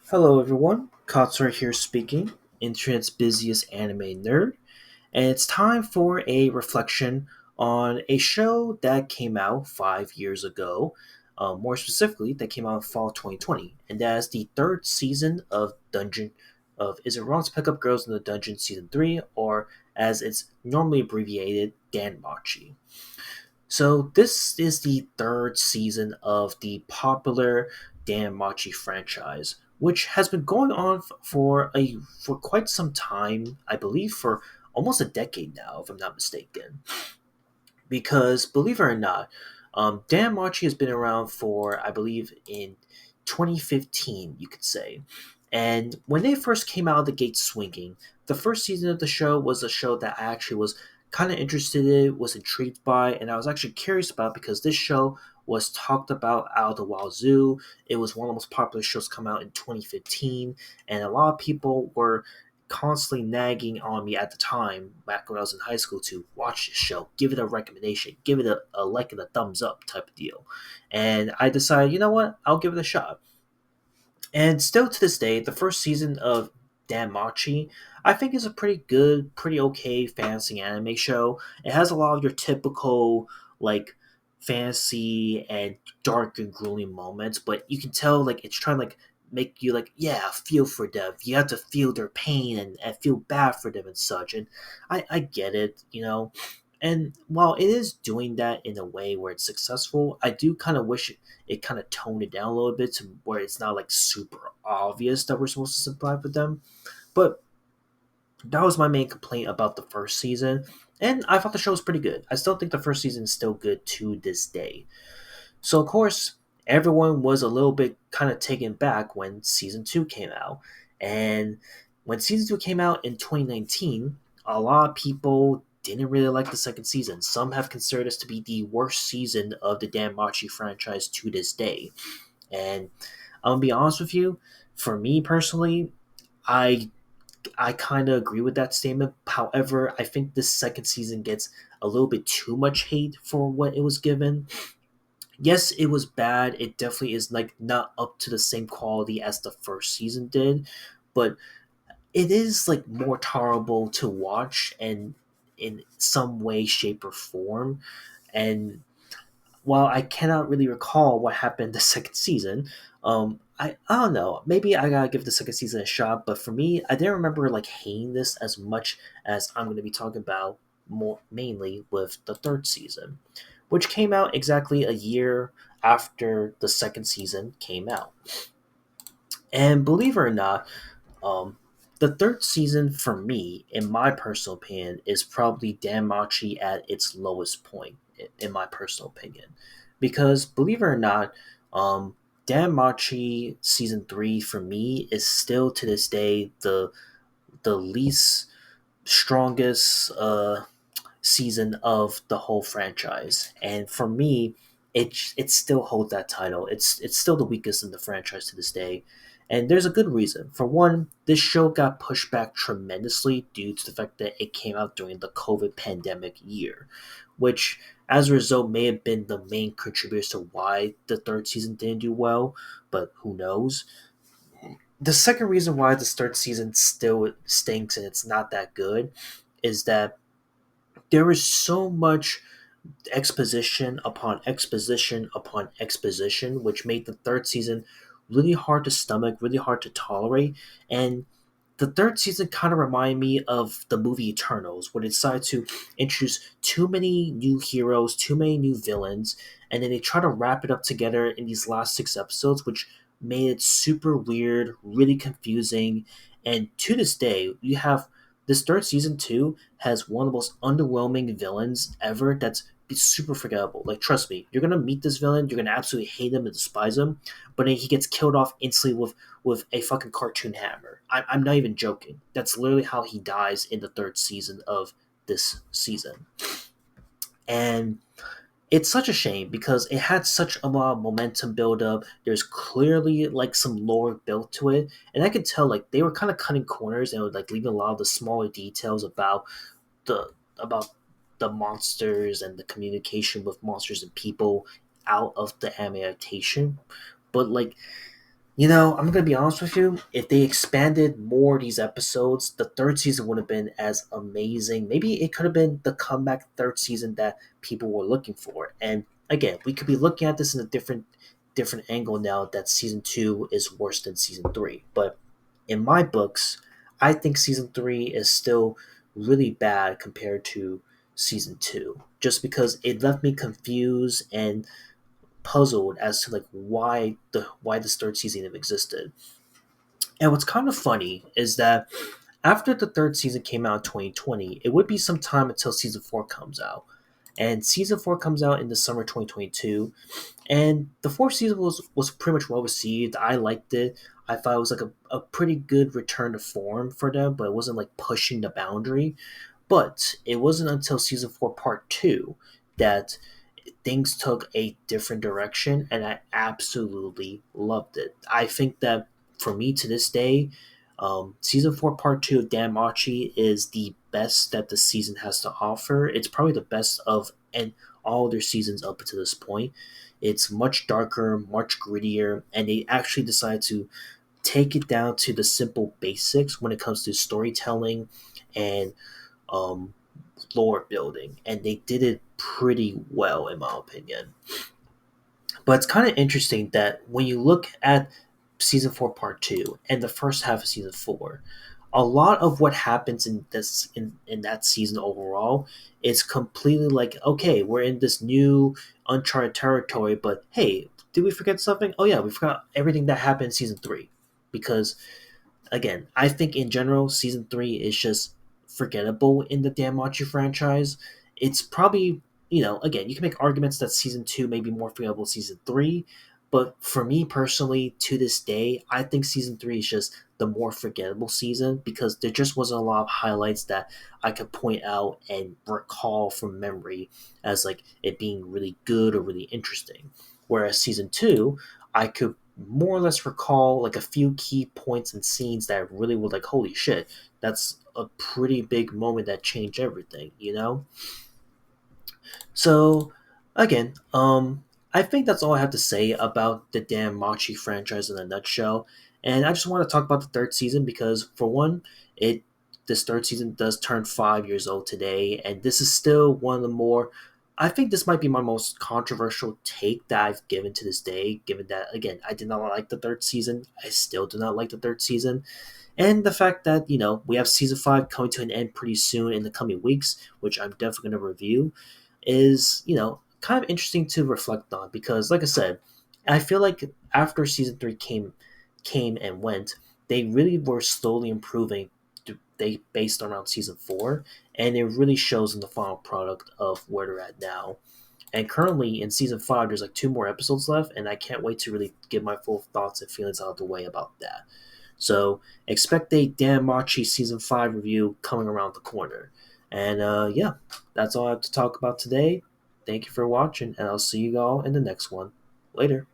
Hello everyone, Katsura here speaking, internet's busiest anime nerd, and it's time for a reflection on a show that came out 5 years ago, more specifically, that came out in fall 2020, and that is the third season of Dungeon of Is It Wrong to Pick Up Girls in the Dungeon Season 3, or as it's normally abbreviated, Danmachi. So this is the third season of the popular Danmachi franchise, which has been going on for quite some time. I believe for almost a decade now, if I'm not mistaken. Because believe it or not, Danmachi has been around for I believe in 2015, you could say. And when they first came out of the gate swinging, the first season of the show was a show that I actually was kind of interested in, was intrigued by, and I was actually curious about because this show was talked about out of the wazoo. It was one of the most popular shows come out in 2015, and a lot of people were constantly nagging on me at the time, back when I was in high school, to watch this show, give it a recommendation, give it a like and a thumbs up type of deal. And I decided, you know what, I'll give it a shot. And still to this day, the first season of Danmachi, I think is a pretty good, pretty okay fantasy anime show. It has a lot of your typical like fantasy and dark and grueling moments, but you can tell like it's trying to like make you like feel for them. You have to feel their pain and feel bad for them and such. And I get it, you know. And while it is doing that in a way where it's successful, I do kind of wish it kind of toned it down a little bit to where it's not like super obvious that we're supposed to sympathize with them. But that was my main complaint about the first season, and I thought the show was pretty good. I still think the first season is still good to this day. So of course, everyone was a little bit kind of taken back when season two came out, and when season two came out in 2019, a lot of people didn't really like the second season. Some have considered this to be the worst season of the Danmachi franchise to this day. And I'm gonna be honest with you, for me personally, I I kind of agree with that statement. However, I think this second season gets a little bit too much hate for what it was given. Yes, it was bad. It definitely is like not up to the same quality as the first season did, but it is like more tolerable to watch and in some way, shape, or form. And while I cannot really recall what happened the second season, I don't know. Maybe I gotta give the second season a shot. But for me, I didn't remember like hating this as much as I'm going to be talking about more mainly with the third season, which came out exactly a year after the second season came out. And believe it or not, um, the third season for me, in my personal opinion, is probably Danmachi at its lowest point, in my personal opinion. Because believe it or not, Danmachi season three for me is still to this day the least strongest season of the whole franchise, and for me, it still holds that title. It's still the weakest in the franchise to this day, and there's a good reason. For one, this show got pushed back tremendously due to the fact that it came out during the COVID pandemic year, which as a result may have been the main contributors to why the third season didn't do well, but who knows. The second reason why the third season still stinks and it's not that good is that there is so much exposition upon exposition upon exposition, which made the third season really hard to stomach, really hard to tolerate. And the third season kind of reminded me of the movie Eternals, where they decided to introduce too many new heroes, too many new villains, and then they try to wrap it up together in these last six episodes, which made it super weird, really confusing. And to this day, you have this third season too has one of the most underwhelming villains ever. That's super forgettable. Like, trust me, you're gonna meet this villain, you're gonna absolutely hate him and despise him, but then he gets killed off instantly with a fucking cartoon hammer. I'm not even joking. That's literally how he dies in the third season of this season. And it's such a shame because it had such a lot of momentum build up. There's clearly like some lore built to it. And I could tell like they were kind of cutting corners and like leaving a lot of the smaller details the about the monsters and the communication with monsters and people out of the anime adaptation. But like I'm gonna be honest with you. If they expanded more of these episodes, the third season would have been as amazing. Maybe it could have been the comeback third season that people were looking for. And again, we could be looking at this in a different angle now that season two is worse than season three. But in my books, I think season three is still really bad compared to season two, just because it left me confused and puzzled as to like why this third season even existed. And what's kind of funny is that after the third season came out in 2020, it would be some time until season four comes out. And season four comes out in the summer 2022, and the fourth season was pretty much well received. I liked it. I thought it was like a pretty good return to form for them, but it wasn't like pushing the boundary. But it wasn't until season four, part two, that things took a different direction, and I absolutely loved it. I think that for me to this day, season four, part two of Danmachi is the best that the season has to offer. It's probably the best of and all their seasons up to this point. It's much darker, much grittier, and they actually decide to take it down to the simple basics when it comes to storytelling and um, lore building, and they did it pretty well, in my opinion. But it's kind of interesting that when you look at season four, part two, and the first half of season four, a lot of what happens in that season overall is completely like, okay, we're in this new uncharted territory, but hey, did we forget something? Oh yeah, we forgot everything that happened in season three, because again, I think in general, season three is just forgettable in the Danmachi franchise. It's probably, again, you can make arguments that season two may be more forgettable than season three, but for me personally, to this day, I think season three is just the more forgettable season because there just wasn't a lot of highlights that I could point out and recall from memory as like it being really good or really interesting. Whereas season two, I could more or less recall like a few key points and scenes that really were like, holy shit, that's a pretty big moment that changed everything. So again, I think that's all I have to say about the damn Machi franchise in a nutshell. And I just want to talk about the third season because for one, it this third season does turn 5 years old today, and this is still one of the more I think this might be my most controversial take that I've given to this day, given that again, I did not like the third season. I still do not like the third season. And the fact that, we have season five coming to an end pretty soon in the coming weeks, which I'm definitely gonna review is kind of interesting to reflect on because like I said, I feel like after season three came and went, they really were slowly improving. They based around season four, and it really shows in the final product of where they're at now. And currently in season five, there's like two more episodes left, and I can't wait to really give my full thoughts and feelings out of the way about that. So expect a Dan Machi season five review coming around the corner. And yeah, that's all I have to talk about today. Thank you for watching, and I'll see you all in the next one. Later.